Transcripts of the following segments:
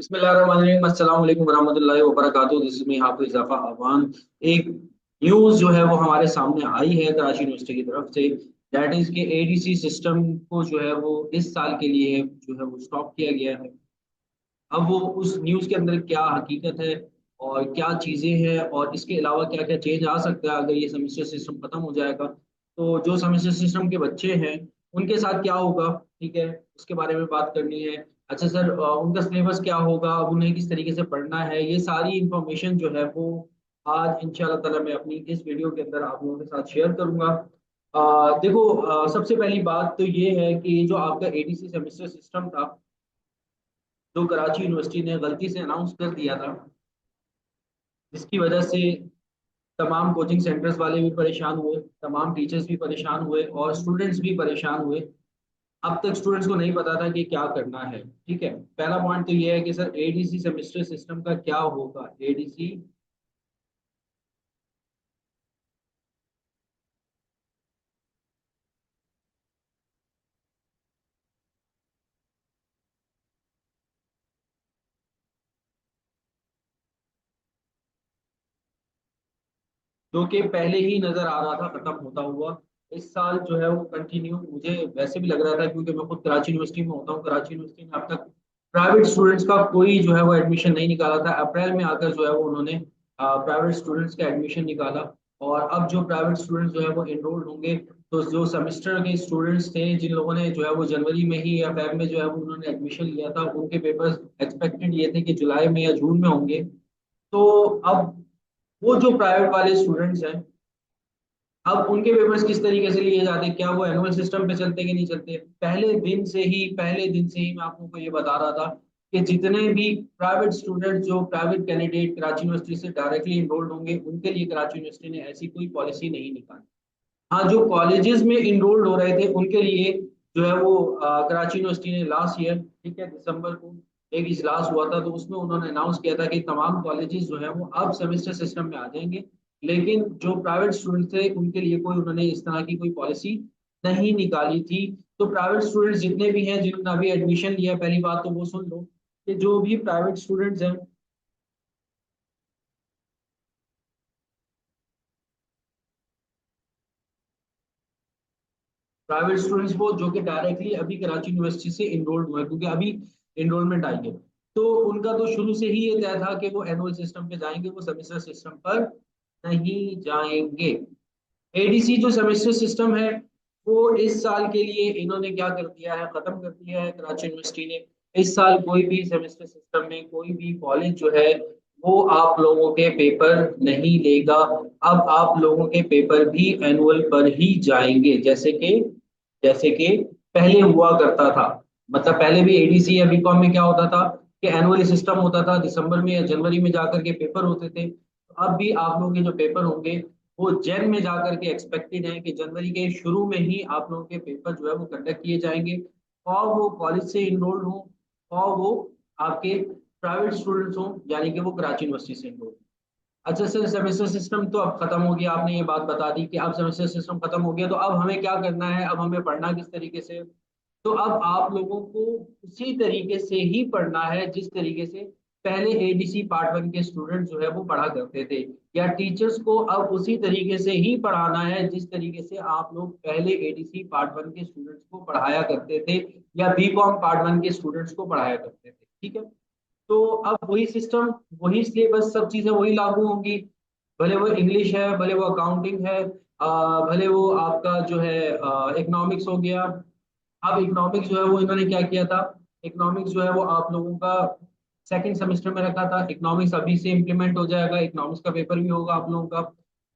बिस्मिल्लाहिर्रहमानिर्रहीम अस्सलाम वालेकुम वरहमतुल्लाहि वबरकातुहू। दिस इज मी हाफिज ज़फर अवान। एक न्यूज़ जो है वो हमारे सामने आई है कराची यूनिवर्सिटी की तरफ से, दैट इज के एडीसी सिस्टम को जो है वो इस साल के लिए जो है वो स्टॉप किया गया है। अब वो उस न्यूज़ के अंदर क्या हकीकत है और क्या चीज़ें हैं और इसके अलावा क्या क्या चेंज आ सकता है अगर ये सेमेस्टर सिस्टम खत्म हो जाएगा, तो जो सेमेस्टर सिस्टम के बच्चे हैं उनके साथ क्या होगा, ठीक है, उसके बारे में बात करनी है। अच्छा सर, उनका सिलेबस क्या होगा, अब उन्हें किस तरीके से पढ़ना है, ये सारी इंफॉर्मेशन जो है वो आज इंशाल्लाह ताला मैं अपनी इस वीडियो के अंदर आप लोगों के साथ शेयर करूंगा। देखो, सबसे पहली बात तो ये है कि जो आपका एडीसी सेमेस्टर सिस्टम था, जो कराची यूनिवर्सिटी ने गलती से अनाउंस कर दिया था, जिसकी वजह से तमाम कोचिंग सेंटर्स वाले भी परेशान हुए, तमाम टीचर्स भी परेशान हुए और स्टूडेंट्स भी परेशान हुए। अब तक स्टूडेंट्स को नहीं पता था कि क्या करना है। ठीक है, पहला पॉइंट तो ये है कि सर एडीसी सेमेस्टर सिस्टम का क्या होगा। एडीसी जो कि पहले ही नजर आ रहा था खत्म होता हुआ, इस साल जो है वो कंटिन्यू मुझे वैसे भी लग रहा था, क्योंकि मैं खुद कराची यूनिवर्सिटी में होता हूँ। कराची यूनिवर्सिटी ने अब तक प्राइवेट स्टूडेंट्स का कोई जो है वो एडमिशन नहीं निकाला था। अप्रैल में आकर जो है वो उन्होंने प्राइवेट स्टूडेंट्स का एडमिशन निकाला। और अब जो प्राइवेट स्टूडेंट्स जो है वो एनरोल्ड होंगे, तो जो सेमेस्टर के स्टूडेंट्स थे जिन लोगों ने जो है वो जनवरी में ही या फेब में जो है वो उन्होंने एडमिशन लिया था, उनके पेपर्स एक्सपेक्टेड ये थे कि जुलाई में या जून में होंगे। तो अब वो जो प्राइवेट वाले स्टूडेंट्स हैं, अब उनके पेपर्स किस तरीके से लिए जाते हैं, क्या वो एनुअल सिस्टम पे चलते कि नहीं चलते। पहले दिन से ही मैं आप लोगों को ये बता रहा था कि जितने भी प्राइवेट स्टूडेंट, जो प्राइवेट कैंडिडेट कराची यूनिवर्सिटी से डायरेक्टली इनरोल्ड होंगे, उनके लिए कराची यूनिवर्सिटी ने ऐसी कोई पॉलिसी नहीं निकाली। हाँ, जो कॉलेजेस में इनरोल्ड हो रहे थे उनके लिए जो है वो कराची यूनिवर्सिटी ने लास्ट ईयर, ठीक है, दिसंबर को एक इजलास हुआ था, तो उसमें उन्होंने अनाउंस किया था कि तमाम कॉलेजेस जो है वो अब सेमेस्टर सिस्टम में आ जाएंगे। लेकिन जो प्राइवेट स्टूडेंट्स थे उनके लिए कोई उन्होंने इस तरह की कोई पॉलिसी नहीं निकाली थी। तो प्राइवेट स्टूडेंट्स जितने भी हैं जिन्होंने अभी एडमिशन लिया है, पहली बात तो वो सुन लो कि जो भी प्राइवेट स्टूडेंट्स हैं, प्राइवेट स्टूडेंट्स वो जो कि डायरेक्टली अभी कराची यूनिवर्सिटी से इनरोल्ड हुए हैं, क्योंकि अभी इनरोलमेंट आई है, तो उनका तो शुरू से ही ये तय था कि वो एनुअल सिस्टम पे जाएंगे, वो सेमेस्टर सिस्टम पर नहीं जाएंगे। एडीसी जो सेमेस्टर सिस्टम है वो इस साल के लिए इन्होंने क्या कर दिया है, खत्म कर दिया है कराची यूनिवर्सिटी ने। इस साल कोई भी सेमेस्टर सिस्टम में कोई भी कॉलेज जो है वो आप लोगों के पेपर नहीं लेगा। अब आप लोगों के पेपर भी एनुअल पर ही जाएंगे, जैसे कि पहले हुआ करता था। मतलब पहले भी एडीसी या बीकॉम में क्या होता था कि एनुअल सिस्टम होता था, दिसंबर में या जनवरी में जाकर के पेपर होते थे। तो अब भी आप लोगों के जो पेपर होंगे वो जैन में जाकर के एक्सपेक्टेड है कि जनवरी के शुरू में ही आप लोगों के पेपर जो है वो कंडक्ट किए जाएंगे, और वो कॉलेज से इनरोल्ड हों और वो आपके प्राइवेट स्टूडेंट्स हों, यानी कि वो कराची यूनिवर्सिटी से इनरोल्ड। अच्छा सर, सेमेस्टर सिस्टम तो अब खत्म हो गया, आपने ये बात बता दी कि अब सेमेस्टर सिस्टम खत्म हो गया, तो अब हमें क्या करना है, अब हमें पढ़ना किस तरीके से। तो अब आप लोगों को उसी तरीके से ही पढ़ना है जिस तरीके से पहले एडीसी पार्ट वन के स्टूडेंट जो है वो पढ़ा करते थे, या टीचर्स को अब उसी तरीके से ही पढ़ाना है जिस तरीके से आप लोग पहले एडीसी पार्ट वन के स्टूडेंट्स को पढ़ाया करते थे, या बीकॉम पार्ट वन के स्टूडेंट्स को पढ़ाया करते थे। ठीक है, तो अब वही सिस्टम, वही सिलेबस, सब चीजें वही लागू होंगी। भले वो इंग्लिश है, भले वो अकाउंटिंग है, भले वो आपका जो है इकोनॉमिक्स हो गया। अब इकोनॉमिक्स जो है वो इन्होंने क्या किया था, इकोनॉमिक्स जो है वो आप लोगों का सेकंड सेमेस्टर में रखा था। इकोनॉमिक्स अभी से इम्प्लीमेंट हो जाएगा, इकोनॉमिक्स का पेपर भी होगा आप लोगों का।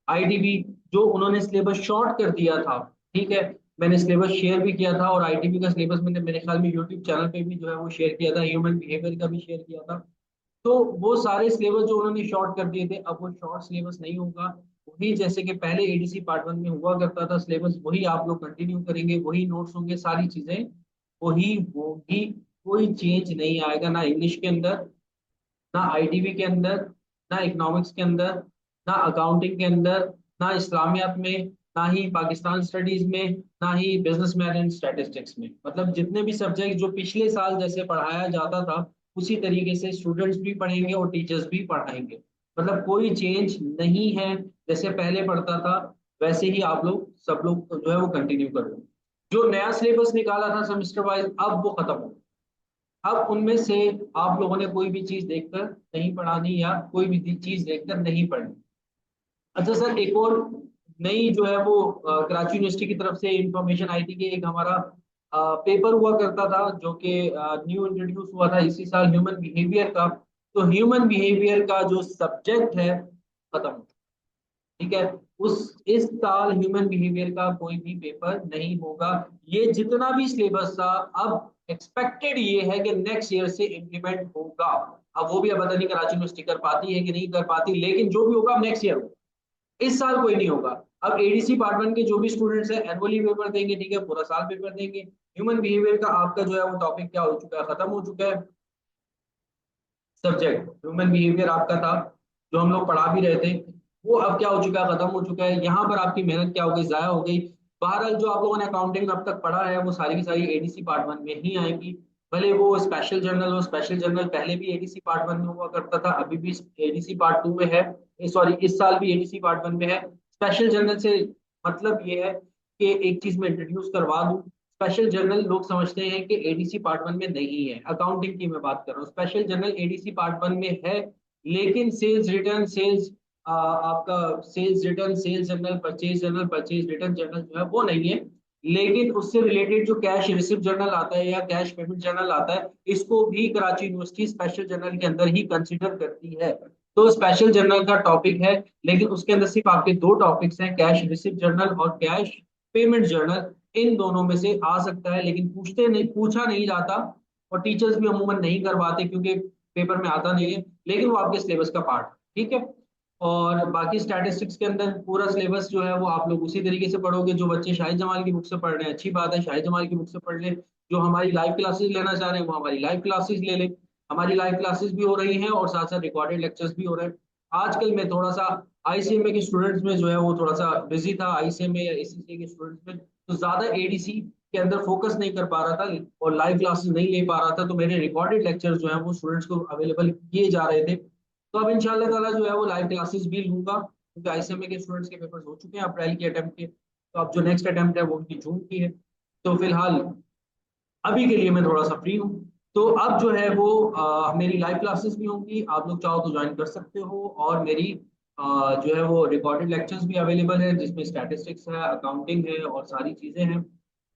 आईटीबी जो उन्होंने सिलेबस शॉर्ट कर दिया था, ठीक है, मैंने सिलेबस शेयर भी किया था, और आईटीबी का सिलेबस मैंने मेरे ख्याल में यूट्यूब चैनल पे भी जो है वो शेयर किया था, ह्यूमन बिहेवियर का भी शेयर किया था। तो वो सारे सिलेबस जो उन्होंने शॉर्ट कर दिए थे, अब वो शॉर्ट सिलेबस नहीं होगा। वही जैसे कि पहले एडीसी पार्ट वन में हुआ करता था सिलेबस, वही आप लोग कंटिन्यू करेंगे, वही नोट्स होंगे, सारी चीजें वही होगी। कोई चेंज नहीं आएगा, ना इंग्लिश के अंदर, ना आईटीबी के अंदर, ना इकोनॉमिक्स के अंदर, ना अकाउंटिंग के अंदर, ना इस्लामियात में, ना ही पाकिस्तान स्टडीज में, ना ही बिजनेस मैथ एंड स्टैटिस्टिक्स में। मतलब जितने भी सब्जेक्ट जो पिछले साल जैसे पढ़ाया जाता था उसी तरीके से स्टूडेंट्स भी पढ़ेंगे और टीचर्स भी पढ़ाएंगे। मतलब कोई चेंज नहीं है, जैसे पहले पढ़ता था वैसे ही आप लोग सब लोग जो है वो कंटिन्यू कर रहे हैं। जो नया सिलेबस निकाला था सेमेस्टर वाइज अब वो खत्म हो गया। अब उनमें से आप लोगों ने कोई भी चीज देखकर नहीं पढ़ानी या कोई भी चीज देखकर नहीं पढ़नी। अच्छा सर, एक और नई जो है वो कराची यूनिवर्सिटी की तरफ से इंफॉर्मेशन आई थी कि एक हमारा पेपर हुआ करता था जो कि न्यू इंट्रोड्यूस हुआ था इसी साल, ह्यूमन बिहेवियर का। तो ह्यूमन बिहेवियर का जो सब्जेक्ट है खत्म हो, ठीक है। उस इस साल ह्यूमन बिहेवियर का कोई भी पेपर नहीं होगा। ये जितना भी सिलेबस था अब एक्सपेक्टेड ये है कि नेक्स्ट ईयर से इम्प्लीमेंट होगा। अब वो भी अब पता नहीं कराची यूनिवर्सिटी कर पाती है कि नहीं कर पाती, लेकिन जो भी होगा अब नेक्स्ट ईयर होगा, इस साल कोई नहीं होगा। अब एडीसी पार्ट वन के जो भी स्टूडेंट्स हैं एनुअली पेपर देंगे, ठीक है, पूरा साल पेपर देंगे। ह्यूमन बिहेवियर का आपका जो है वो टॉपिक क्या हो चुका है, खत्म हो चुका है। सब्जेक्ट ह्यूमन बिहेवियर आपका था जो हम लोग पढ़ा भी रहे थे, वो अब क्या हो चुका है, खत्म हो चुका है। यहाँ पर आपकी मेहनत क्या हो गई, जाया हो गई। बहरहाल जो आप लोगों ने अकाउंटिंग अब तक पढ़ा है वो सारी की सारी एडीसी पार्ट वन में ही आएगी। भले वो स्पेशल जर्नल हो, स्पेशल जर्नल पहले भी एडीसी पार्ट वन में हुआ करता था, अभी भी एडीसी पार्ट टू में है, सॉरी इस साल भी एडीसी पार्ट वन में है। स्पेशल जर्नल से मतलब ये है कि एक चीज में इंट्रोड्यूस करवा दूं, स्पेशल जर्नल लोग समझते हैं कि एडीसी पार्ट वन में नहीं है, अकाउंटिंग की मैं बात कर रहा हूँ। Special journal ADC part one में है, लेकिन सेल्स रिटर्न, सेल्स आपका sales return, sales journal, purchase journal, purchase return journal जो है वो नहीं है। लेकिन उससे रिलेटेड जो कैश रिसिप्ट जर्नल आता है या कैश पेमेंट जर्नल आता है, इसको भी कराची यूनिवर्सिटी स्पेशल जर्नल के अंदर ही कंसिडर करती है। तो स्पेशल जर्नल का टॉपिक है, लेकिन उसके अंदर सिर्फ आपके दो टॉपिक्स हैं, कैश रिसिप्ट जर्नल और कैश पेमेंट जर्नल। इन दोनों में से आ सकता है, लेकिन पूछते नहीं, पूछा नहीं जाता, और टीचर्स भी अमूमन नहीं करवाते क्योंकि पेपर में आता नहीं है, लेकिन वो आपके सिलेबस का पार्ट, ठीक है। और बाकी स्टैटिस्टिक्स के अंदर पूरा सिलेबस जो है वो आप लोग उसी तरीके से पढ़ोगे। जो बच्चे शाहिद जमाल की बुक से पढ़ रहे हैं अच्छी बात है, शाहिद जमाल की बुक से पढ़ ले। जो हमारी लाइव क्लासेस लेना चाह रहे हैं वो हमारी लाइव क्लासेस ले लें। हमारी लाइव क्लासेस भी हो रही हैं और साथ साथ रिकॉर्डेड लेक्चर्स भी हो रहे हैं। आजकल मैं थोड़ा सा आईसीएमए के स्टूडेंट्स में जो है वो थोड़ा सा बिजी था, आईसीएमए या एसीसीए के स्टूडेंट्स में तो ज्यादा एडीसी के अंदर फोकस नहीं कर पा रहा था और लाइव क्लासेस नहीं ले पा रहा था, तो मेरे रिकॉर्डेड लेक्चर्स जो है वो स्टूडेंट्स को अवेलेबल किए जा रहे थे। तो अब इंशाल्लाह ताला जो है वो लाइव क्लासेस भी लूंगा, क्योंकि आईसीएमए के स्टूडेंट्स के पेपर्स हो चुके हैं अप्रैल के अटेम्प्ट के। तो अब जो नेक्स्ट अटेम्प्ट है वो उनकी जून की है। तो फिलहाल अभी के लिए मैं थोड़ा सा फ्री हूँ। तो अब जो है वो मेरी लाइव क्लासेस भी होंगी, आप लोग चाहो तो ज्वाइन कर सकते हो। और मेरी जो है वो रिकॉर्डेड लेक्चर्स भी अवेलेबल है, जिसमें स्टैटिस्टिक्स है, अकाउंटिंग है और सारी चीज़ें हैं।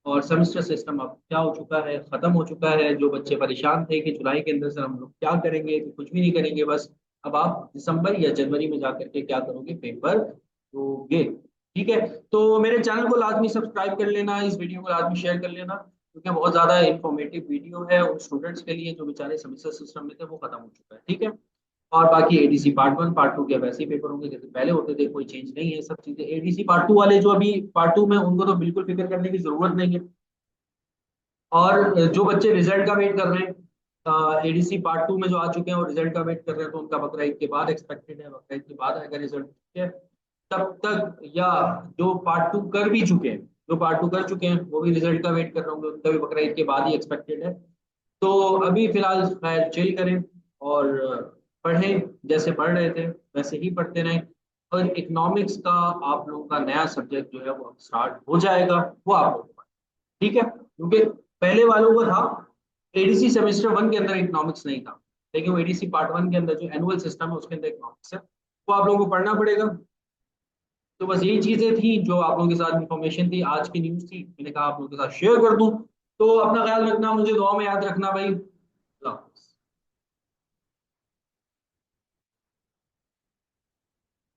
और सेमेस्टर सिस्टम अब क्या हो चुका है, ख़त्म हो चुका है। जो बच्चे परेशान थे कि जुलाई के अंदर सर हम लोग क्या करेंगे, तो कुछ भी नहीं करेंगे, बस अब आप दिसंबर या जनवरी में जा करके क्या करोगे, पेपर दोगे, ठीक है। तो मेरे चैनल को लाजमी सब्सक्राइब कर लेना, इस वीडियो को लाजमी शेयर कर लेना, क्योंकि बहुत ज्यादा इंफॉर्मेटिव वीडियो है उन स्टूडेंट्स के लिए जो बेचारे सेमेस्टर सिस्टम में थे, वो खत्म हो चुका है, ठीक है। और बाकी ADC part one part two के वैसे ही पेपर होंगे जैसे पहले होते थे, कोई चेंज नहीं है। सब चीजें एडीसी पार्ट टू वाले जो अभी पार्ट टू में, उनको तो बिल्कुल फिक्र करने की जरूरत नहीं है। और जो बच्चे रिजल्ट का वेट कर रहे हैं एडीसी पार्ट टू में जो आ चुके हैं और रिजल्ट का वेट कर रहे हैं, तो उनका बकरा ईद के बाद एक्सपेक्टेड है, बकरा ईद के बाद आएगा रिजल्ट, ठीक है। तब तक या जो पार्ट टू कर भी चुके हैं, जो पार्ट टू कर चुके हैं वो भी रिजल्ट का वेट कर रहे होंगे, उनका भी बकरा ईद के बाद ही एक्सपेक्टेड है। तो अभी फिलहाल खैर चिल करें और पढ़ें, जैसे पढ़ रहे थे वैसे ही पढ़ते रहें। और इकोनॉमिक्स का आप लोगों का नया सब्जेक्ट जो है वो स्टार्ट हो जाएगा, वो आप लोगों को, ठीक है। क्योंकि पहले वालों को था एडीसी सेमेस्टर वन के अंदर इकोनॉमिक्स नहीं था, लेकिन वो एडीसी पार्ट वन के अंदर जो एनुअल सिस्टम है उसके अंदर इकोनॉमिक्स है, वो आप लोगों को पढ़ना पड़ेगा। तो बस यही चीजें थी जो आप लोगों के साथ इंफॉर्मेशन थी, आज की न्यूज थी, मैंने कहा आप लोगों के साथ शेयर कर दूं। तो अपना ख्याल रखना, मुझे दुआ में याद रखना भाई। अल्लाह हाफ़िज़।